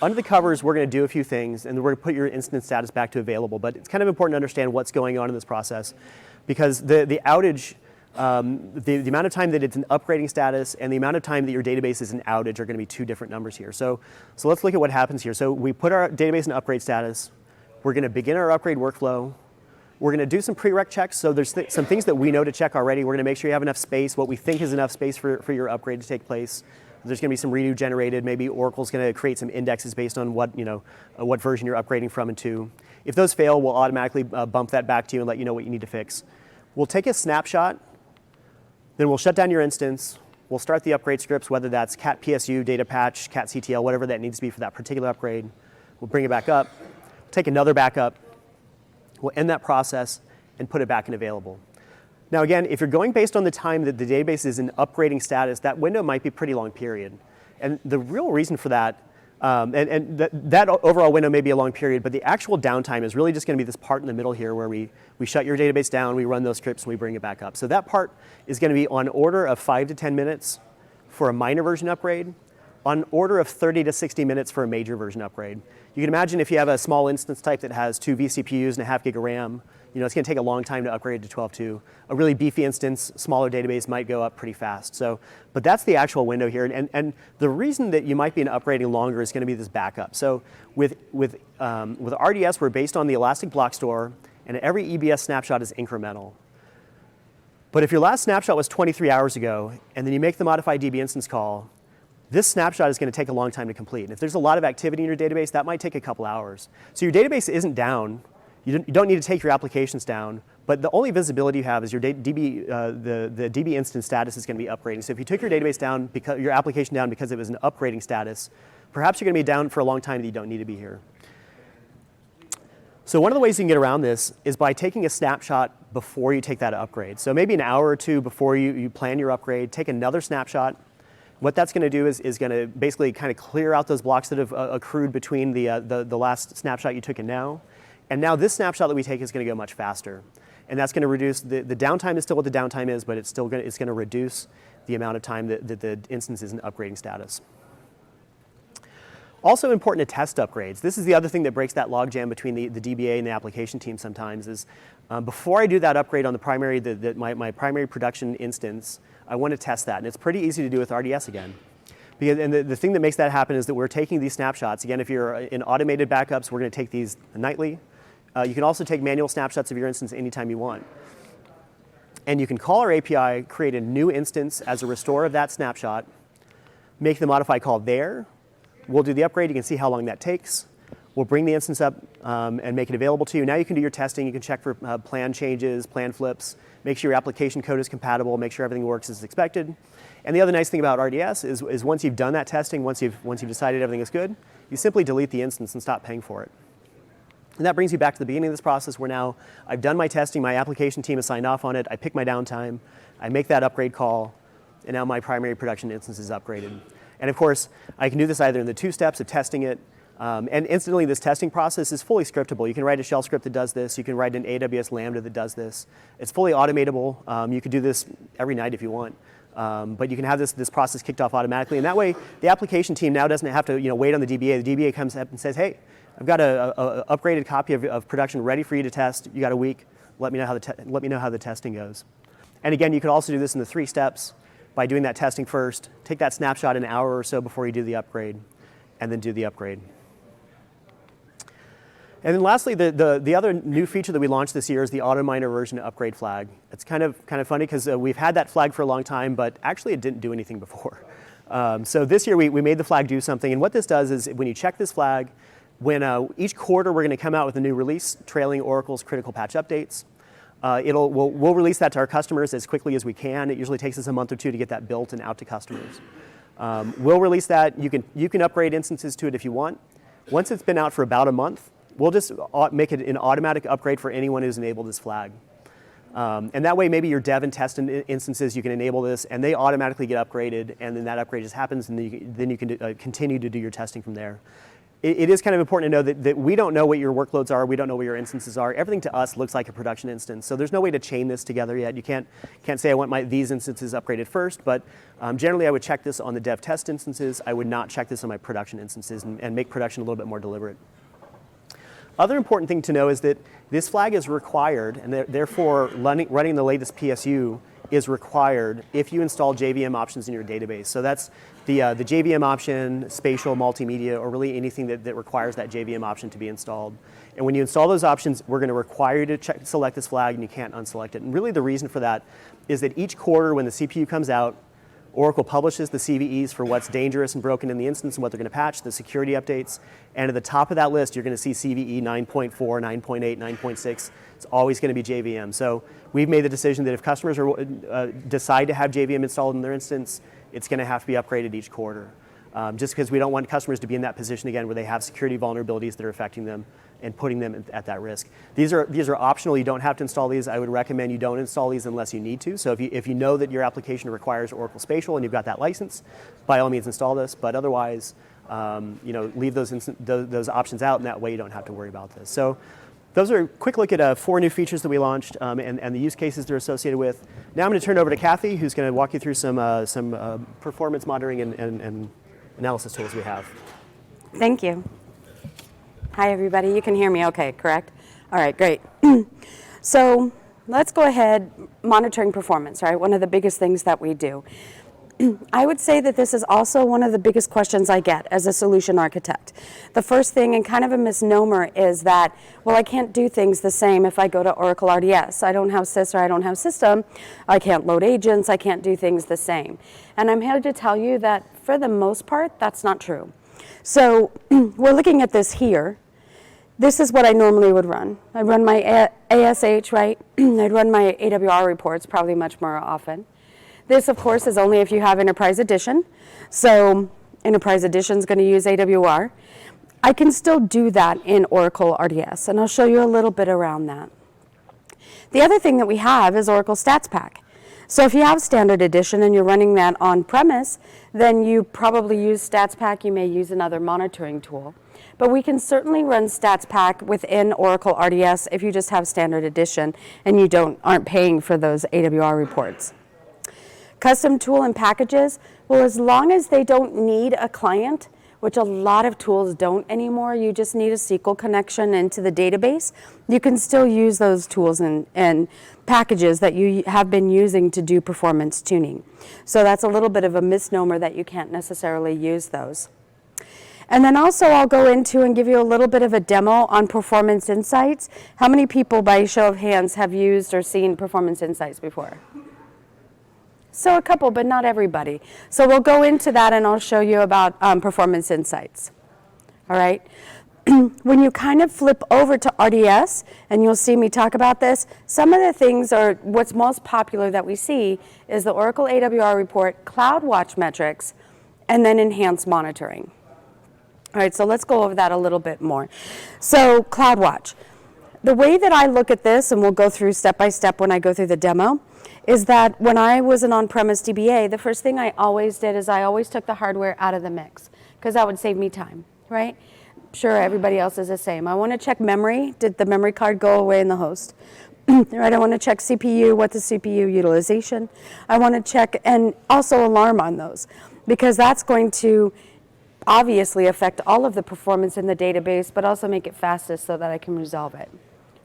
S1: Under the covers, we're going to do a few things, and we're going to put your instance status back to available. But it's kind of important to understand what's going on in this process, because the outage, the amount of time that it's in upgrading status and the amount of time that your database is in outage are going to be two different numbers here. So let's look at what happens here. So we put our database in upgrade status. We're going to begin our upgrade workflow. We're going to do some prereq checks. So there's some things that we know to check already. We're going to make sure you have enough space, what we think is enough space for your upgrade to take place. There's going to be some redo generated. Maybe Oracle's going to create some indexes based on what version you're upgrading from and to. If those fail, we'll automatically bump that back to you and let you know what you need to fix. We'll take a snapshot. Then we'll shut down your instance. We'll start the upgrade scripts, whether that's cat PSU, data patch, cat CTL, whatever that needs to be for that particular upgrade. We'll bring it back up. Take another backup. We'll end that process and put it back in available. Now again, if you're going based on the time that the database is in upgrading status, that window might be a pretty long period. And the real reason for that, that overall window may be a long period, but the actual downtime is really just going to be this part in the middle here where we shut your database down, we run those scripts, and we bring it back up. So that part is going to be on order of 5 to 10 minutes for a minor version upgrade, on order of 30 to 60 minutes for a major version upgrade. You can imagine if you have a small instance type that has 2 vCPUs and a half gig of RAM, it's going to take a long time to upgrade to 12.2. A really beefy instance, smaller database might go up pretty fast. But that's the actual window here. And the reason that you might be upgrading longer is going to be this backup. So with RDS, we're based on the Elastic Block Store, and every EBS snapshot is incremental. But if your last snapshot was 23 hours ago, and then you make the modified DB instance call, this snapshot is going to take a long time to complete. And if there's a lot of activity in your database, that might take a couple hours. So your database isn't down. You don't need to take your applications down, but the only visibility you have is your DB, the DB instance status is going to be upgrading. So if you took your database down, your application down because it was an upgrading status, perhaps you're going to be down for a long time that you don't need to be here. So one of the ways you can get around this is by taking a snapshot before you take that upgrade. So maybe an hour or two before you plan your upgrade, take another snapshot. What that's going to do is going to basically kind of clear out those blocks that have accrued between the last snapshot you took and now. And now this snapshot that we take is going to go much faster. And that's going to reduce, the downtime is still what the downtime is, but it's going to reduce the amount of time that the instance is in upgrading status. Also important to test upgrades. This is the other thing that breaks that logjam between the DBA and the application team sometimes is before I do that upgrade on the primary, my primary production instance, I want to test that. And it's pretty easy to do with RDS again. And the thing that makes that happen is that we're taking these snapshots. Again, if you're in automated backups, we're going to take these nightly. You can also take manual snapshots of your instance anytime you want. And you can call our API, create a new instance as a restore of that snapshot, make the modify call there. We'll do the upgrade. You can see how long that takes. We'll bring the instance up and make it available to you. Now you can do your testing. You can check for plan changes, plan flips, make sure your application code is compatible, make sure everything works as expected. And the other nice thing about RDS is once you've done that testing, once you've decided everything is good, you simply delete the instance and stop paying for it. And that brings you back to the beginning of this process where now I've done my testing, my application team has signed off on it, I pick my downtime, I make that upgrade call, and now my primary production instance is upgraded. And of course, I can do this either in the 2 steps of testing it, and instantly this testing process is fully scriptable. You can write a shell script that does this, you can write an AWS Lambda that does this. It's fully automatable. You could do this every night if you want. But you can have this process kicked off automatically, and that way the application team now doesn't have to wait on the DBA. The DBA comes up and says, hey, I've got a upgraded copy of production ready for you to test. You got a week. Let me know how the testing goes. And again, you could also do this in the 3 steps by doing that testing first. Take that snapshot an hour or so before you do the upgrade, and then do the upgrade. And then lastly, the other new feature that we launched this year is the AutoMiner version upgrade flag. It's kind of funny because we've had that flag for a long time, but actually it didn't do anything before. So this year we made the flag do something, and what this does is when you check this flag, when each quarter we're going to come out with a new release trailing Oracle's critical patch updates. We'll release that to our customers as quickly as we can. It usually takes us a month or 2 to get that built and out to customers. We'll release that. You can upgrade instances to it if you want. Once it's been out for about a month, we'll just make it an automatic upgrade for anyone who's enabled this flag. And that way, maybe your dev and test instances, you can enable this, and they automatically get upgraded, and then that upgrade just happens, and then you can continue to do your testing from there. It is kind of important to know that we don't know what your workloads are, we don't know what your instances are. Everything to us looks like a production instance, so there's no way to chain this together yet. You can't say I want these instances upgraded first, but generally I would check this on the dev test instances. I would not check this on my production instances and make production a little bit more deliberate. Other important thing to know is that this flag is required, and therefore running the latest PSU is required if you install JVM options in your database. So that's the JVM option, spatial, multimedia, or really anything that requires that JVM option to be installed. And when you install those options, we're going to require you to select this flag, and you can't unselect it. And really the reason for that is that each quarter when the CPU comes out, Oracle publishes the CVEs for what's dangerous and broken in the instance and what they're going to patch, the security updates. And at the top of that list, you're going to see CVE 9.4, 9.8, 9.6. It's always going to be JVM. So we've made the decision that if customers decide to have JVM installed in their instance, it's going to have to be upgraded each quarter. Just because we don't want customers to be in that position again where they have security vulnerabilities that are affecting them and putting them at that risk. These are optional. You don't have to install these. I would recommend you don't install these unless you need to. So if you know that your application requires Oracle Spatial and you've got that license, by all means install this. But otherwise, leave those options out, and that way you don't have to worry about this. So those are a quick look at 4 new features that we launched and the use cases they're associated with. Now I'm going to turn it over to Kathy, who's going to walk you through some performance monitoring and analysis tools we have.
S2: Thank you. Hi, everybody. You can hear me okay, correct? All right, great. So let's go ahead, monitoring performance, right? One of the biggest things that we do. I would say that this is also one of the biggest questions I get as a solution architect. The first thing, and kind of a misnomer, is that, well, I can't do things the same if I go to Oracle RDS. I don't have sys or I don't have system. I can't load agents. I can't do things the same. And I'm here to tell you that for the most part, that's not true. So we're looking at this here. This is what I normally would run. I'd run my ASH, right? I'd run my AWR reports probably much more often. This, of course, is only if you have Enterprise Edition. So Enterprise Edition is going to use AWR. I can still do that in Oracle RDS, and I'll show you a little bit around that. The other thing that we have is Oracle Stats Pack. So if you have Standard Edition and you're running that on-premise, then you probably use Stats Pack. You may use another monitoring tool. But we can certainly run Stats Pack within Oracle RDS if you just have Standard Edition and you aren't paying for those AWR reports. Custom tool and packages, well, as long as they don't need a client, which a lot of tools don't anymore, you just need a SQL connection into the database, you can still use those tools and packages that you have been using to do performance tuning. So that's a little bit of a misnomer that you can't necessarily use those. And then also I'll go into and give you a little bit of a demo on Performance Insights. How many people, by show of hands, have used or seen Performance Insights before? So a couple, but not everybody. So we'll go into that and I'll show you about Performance Insights. All right? When you kind of flip over to RDS, and you'll see me talk about this, some of the things are what's most popular that we see is the Oracle AWR report, CloudWatch metrics, and then enhanced monitoring. All right, so let's go over that a little bit more. So CloudWatch. The way that I look at this, and we'll go through step by step when I go through the demo, is that when I was an on-premise DBA, the first thing I always did is I always took the hardware out of the mix, because that would save me time, right? Sure, everybody else is the same. I want to check memory. Did the memory card go away in the host? Right, I want to check CPU, what's the CPU utilization? I want to check and also alarm on those, because that's going to obviously affect all of the performance in the database, but also make it fastest so that I can resolve it.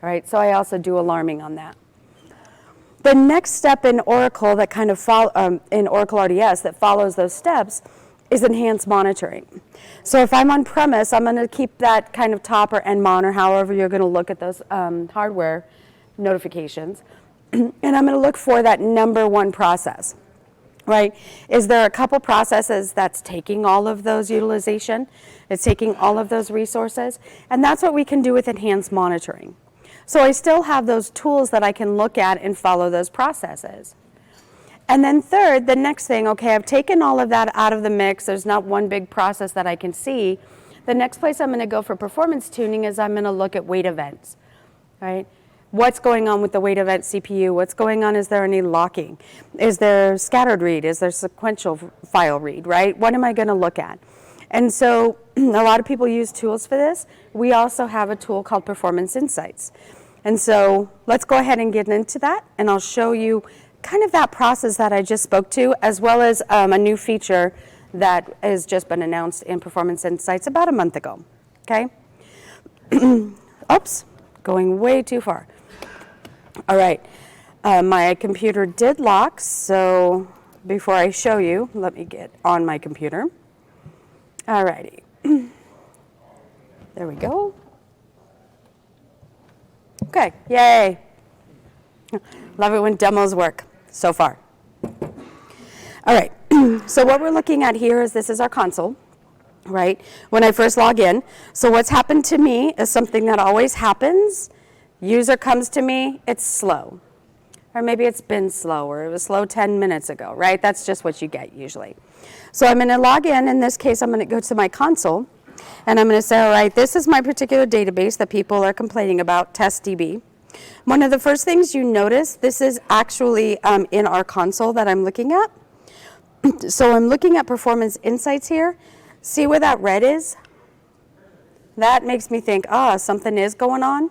S2: All right, so I also do alarming on that. The next step in Oracle that kind of in Oracle RDS that follows those steps is enhanced monitoring. So if I'm on premise, I'm going to keep that kind of top or nmon or however you're going to look at those hardware notifications, and I'm going to look for that number one process. Right? Is there a couple processes that's taking all of those utilization? It's taking all of those resources, and that's what we can do with enhanced monitoring. So I still have those tools that I can look at and follow those processes. And then third, the next thing, okay, I've taken all of that out of the mix. There's not one big process that I can see. The next place I'm going to go for performance tuning is I'm going to look at wait events, right? What's going on with the wait event CPU? What's going on? Is there any locking? Is there scattered read? Is there sequential file read, right? What am I going to look at? And so a lot of people use tools for this. We also have a tool called Performance Insights. And so let's go ahead and get into that, and I'll show you kind of that process that I just spoke to, as well as a new feature that has just been announced in Performance Insights about a month ago, okay? Oops, going way too far. All right, my computer did lock, so before I show you, let me get on my computer. All righty, there we go. Okay, yay. Love it when demos work, so far. All right, so what we're looking at here is this is our console, right? When I first log in, so what's happened to me is something that always happens. User comes to me, it's slow. Or maybe it's been slow, or it was slow 10 minutes ago, right? That's just what you get usually. So I'm going to log in this case, I'm going to go to my console, and I'm going to say, all right, this is my particular database that people are complaining about, TestDB. One of the first things you notice, this is actually in our console that I'm looking at. So I'm looking at Performance Insights here. See where that red is? That makes me think, something is going on.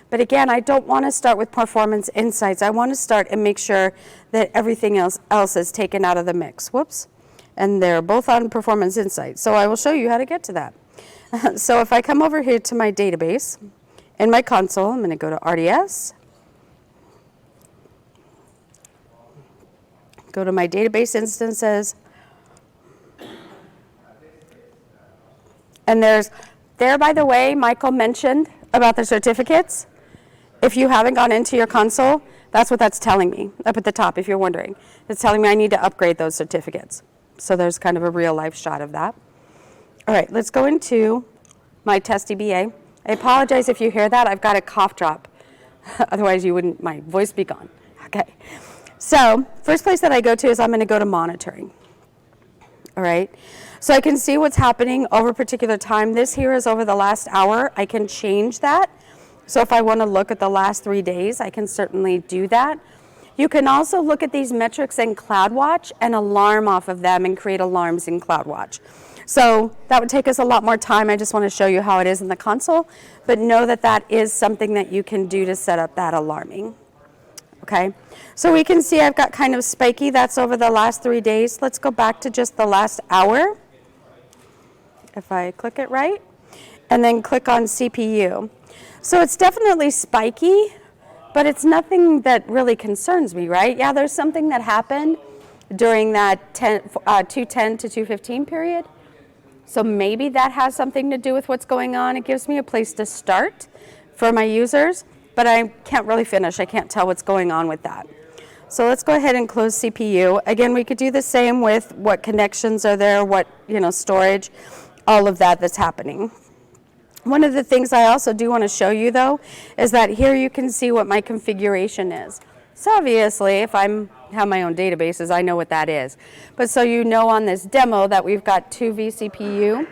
S2: But again, I don't want to start with Performance Insights. I want to start and make sure that everything else is taken out of the mix. Whoops. And they're both on Performance Insights. So I will show you how to get to that. So if I come over here to my database, in my console, I'm going to go to RDS. Go to my database instances. And there, by the way, Michael mentioned about the certificates. If you haven't gone into your console, that's what that's telling me up at the top, if you're wondering. It's telling me I need to upgrade those certificates. So there's kind of a real life shot of that. All right, let's go into my test DBA. I apologize if you hear that. I've got a cough drop. Otherwise, my voice be gone. Okay. So first place that I go to is I'm going to go to monitoring. All right. So I can see what's happening over a particular time. This here is over the last hour. I can change that. So if I want to look at the last 3 days, I can certainly do that. You can also look at these metrics in CloudWatch and alarm off of them and create alarms in CloudWatch. So that would take us a lot more time. I just want to show you how it is in the console, but know that that is something that you can do to set up that alarming. Okay, so we can see I've got kind of spiky. That's over the last 3 days. Let's go back to just the last hour. If I click it right, and then click on CPU. So it's definitely spiky, but it's nothing that really concerns me, right? Yeah, there's something that happened during that 210 to 215 period. So maybe that has something to do with what's going on. It gives me a place to start for my users, but I can't really finish. I can't tell what's going on with that. So let's go ahead and close CPU. Again, we could do the same with what connections are there, what, storage, all of that's happening. One of the things I also do want to show you, though, is that here you can see what my configuration is. So obviously, if I have my own databases, I know what that is. But so you know on this demo that we've got 2 vCPU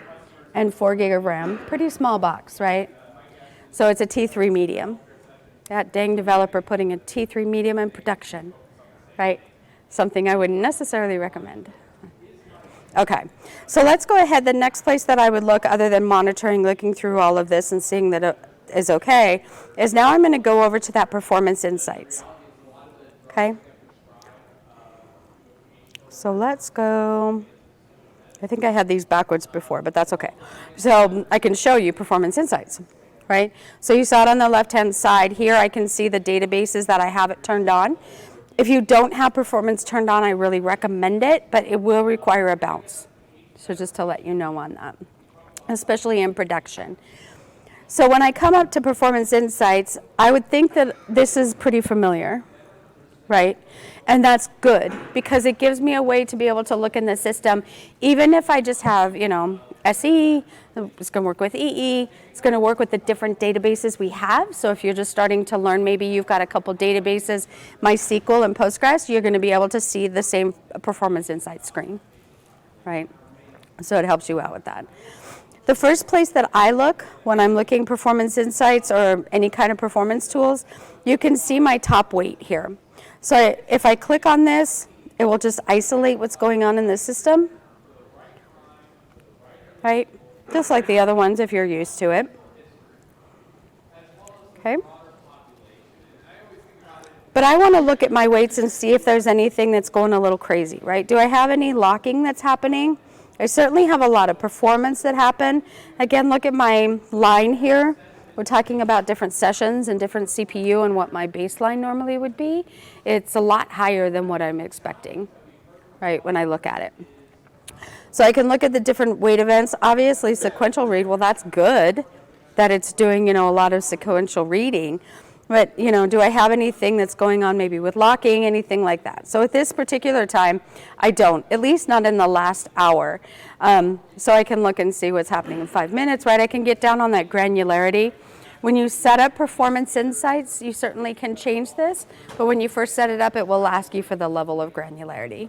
S2: and 4 gig of RAM. Pretty small box, right? So it's a T3 medium. That dang developer putting a T3 medium in production, right? Something I wouldn't necessarily recommend. Okay, so let's go ahead. The next place that I would look, other than monitoring, looking through all of this and seeing that it is okay, is now I'm going to go over to that performance insights. Okay? So let's go. I think I had these backwards before, but that's okay. So I can show you performance insights, right? So you saw it on the left-hand side. Here I can see the databases that I have it turned on. If you don't have performance turned on, I really recommend it, but it will require a bounce. So just to let you know on that, especially in production. So when I come up to performance insights, I would think that this is pretty familiar, right? And that's good because it gives me a way to be able to look in the system, even if I just have, SE, it's going to work with EE, it's going to work with the different databases we have. So if you're just starting to learn, maybe you've got a couple databases, MySQL and Postgres, you're going to be able to see the same performance insight screen, right? So it helps you out with that. The first place that I look when I'm looking performance insights or any kind of performance tools, you can see my top weight here. So if I click on this, it will just isolate what's going on in the system. Right? Just like the other ones if you're used to it. Okay? But I want to look at my weights and see if there's anything that's going a little crazy, right? Do I have any locking that's happening? I certainly have a lot of performance that happen. Again, look at my line here. We're talking about different sessions and different CPU and what my baseline normally would be. It's a lot higher than what I'm expecting, right, when I look at it. So I can look at the different wait events. Obviously, sequential read, well, that's good that it's doing, a lot of sequential reading. But, do I have anything that's going on maybe with locking, anything like that? So at this particular time, I don't, at least not in the last hour. So I can look and see what's happening in 5 minutes, right? I can get down on that granularity. When you set up performance insights, you certainly can change this. But when you first set it up, it will ask you for the level of granularity.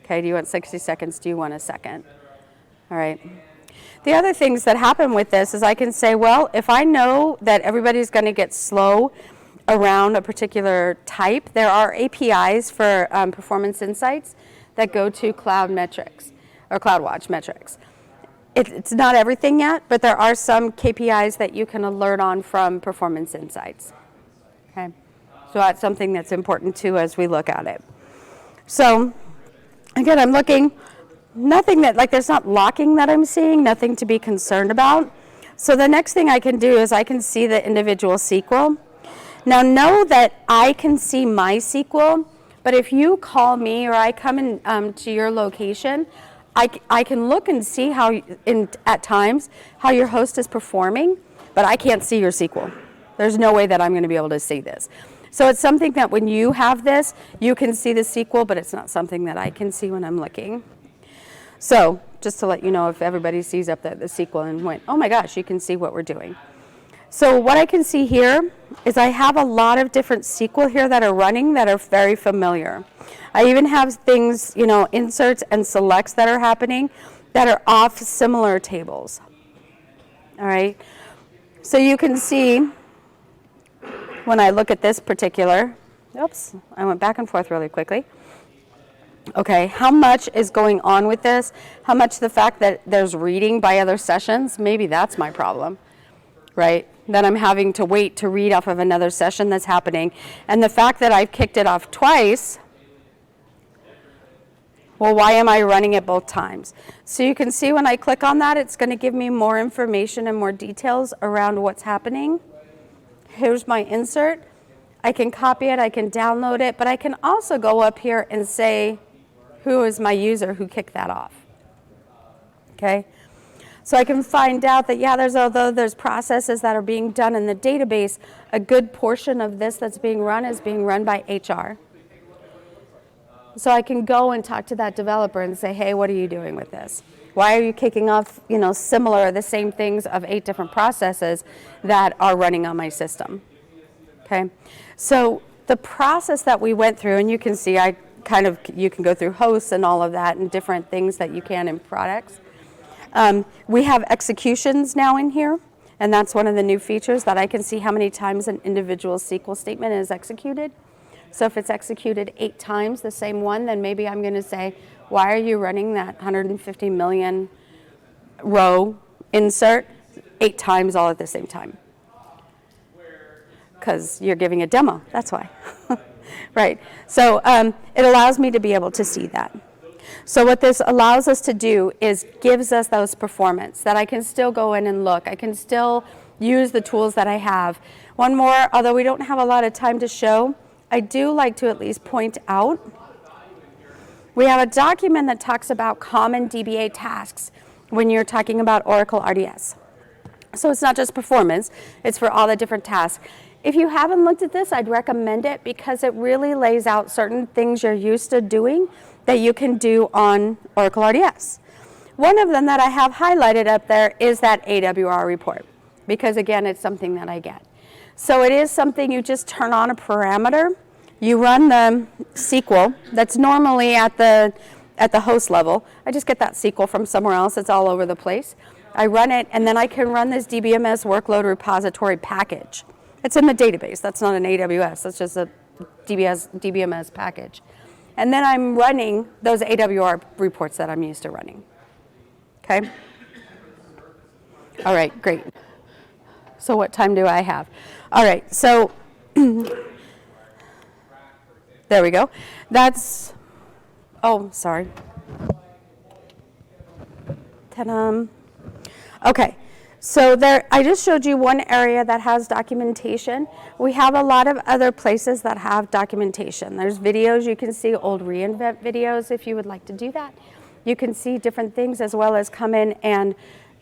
S2: Okay, do you want 60 seconds? Do you want a second? All right. The other things that happen with this is I can say, well, if I know that everybody's going to get slow around a particular type, there are APIs for performance insights that go to cloud metrics or CloudWatch metrics. It's not everything yet, but there are some KPIs that you can alert on from performance insights. Okay, so that's something that's important too as we look at it. So again, I'm looking, nothing that, there's not locking that I'm seeing, nothing to be concerned about. So the next thing I can do is I can see the individual SQL. Now know that I can see my SQL, but if you call me or I come in to your location, I can look and see how, at times, how your host is performing, but I can't see your SQL. There's no way that I'm going to be able to see this. So it's something that when you have this, you can see the SQL, but it's not something that I can see when I'm looking. So just to let you know, if everybody sees up the SQL and went, oh my gosh, you can see what we're doing. So what I can see here is I have a lot of different SQL here that are running that are very familiar. I even have things, you know, inserts and selects that are happening that are off similar tables. All right. So you can see when I look at this particular, oops, I went back and forth really quickly. Okay, how much is going on with this? How much the fact that there's reading by other sessions, maybe that's my problem, right? That I'm having to wait to read off of another session that's happening. And the fact that I've kicked it off twice, well, why am I running it both times? So you can see when I click on that, it's going to give me more information and more details around what's happening. Here's my insert. I can copy it, I can download it, but I can also go up here and say, who is my user who kicked that off? Okay? So I can find out that, yeah, although there's processes that are being done in the database, a good portion of this that's being run is being run by HR. So I can go and talk to that developer and say, hey, what are you doing with this? Why are you kicking off, you know, similar, the same things of 8 different processes that are running on my system? Okay, so the process that we went through, and you can see you can go through hosts and all of that and different things that you can in products. We have executions now in here, and that's one of the new features that I can see how many times an individual SQL statement is executed. So if it's executed 8 times, the same one, then maybe I'm going to say, why are you running that 150 million row insert 8 times all at the same time? Because you're giving a demo, that's why. Right, so it allows me to be able to see that. So what this allows us to do is gives us those performance that I can still go in and look. I can still use the tools that I have. One more, although we don't have a lot of time to show, I do like to at least point out, we have a document that talks about common DBA tasks when you're talking about Oracle RDS. So it's not just performance, it's for all the different tasks. If you haven't looked at this, I'd recommend it because it really lays out certain things you're used to doing that you can do on Oracle RDS. One of them that I have highlighted up there is that AWR report, because again, it's something that I get. So it is something you just turn on a parameter, you run the SQL that's normally at the host level. I just get that SQL from somewhere else, it's all over the place. I run it, and then I can run this DBMS workload repository package. It's in the database, that's not an AWS, that's just a DBMS package. And then I'm running those AWR reports that I'm used to running. Okay? All right, great. So what time do I have? All right, so there we go. That's, oh, sorry. Ta-da. Okay. So there, I just showed you one area that has documentation. We have a lot of other places that have documentation. There's videos, you can see old reInvent videos if you would like to do that. You can see different things as well as come in and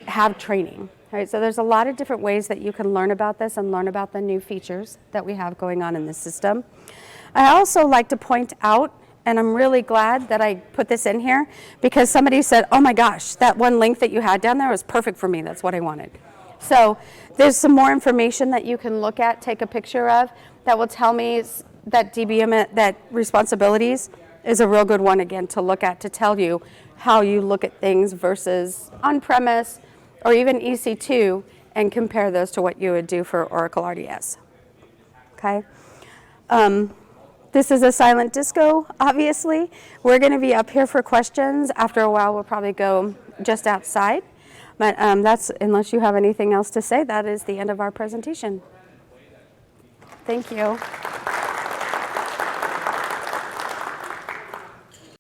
S2: have training. Right? So there's a lot of different ways that you can learn about this and learn about the new features that we have going on in the system. I also like to point out, and I'm really glad that I put this in here because somebody said, oh my gosh, that one link that you had down there was perfect for me. That's what I wanted. So there's some more information that you can look at, take a picture of, that will tell me that DBM, that responsibilities is a real good one again to look at, to tell you how you look at things versus on-premise or even EC2 and compare those to what you would do for Oracle RDS. Okay. This is a silent disco, obviously. We're going to be up here for questions. After a while, we'll probably go just outside. But that's, unless you have anything else to say, that is the end of our presentation. Thank you.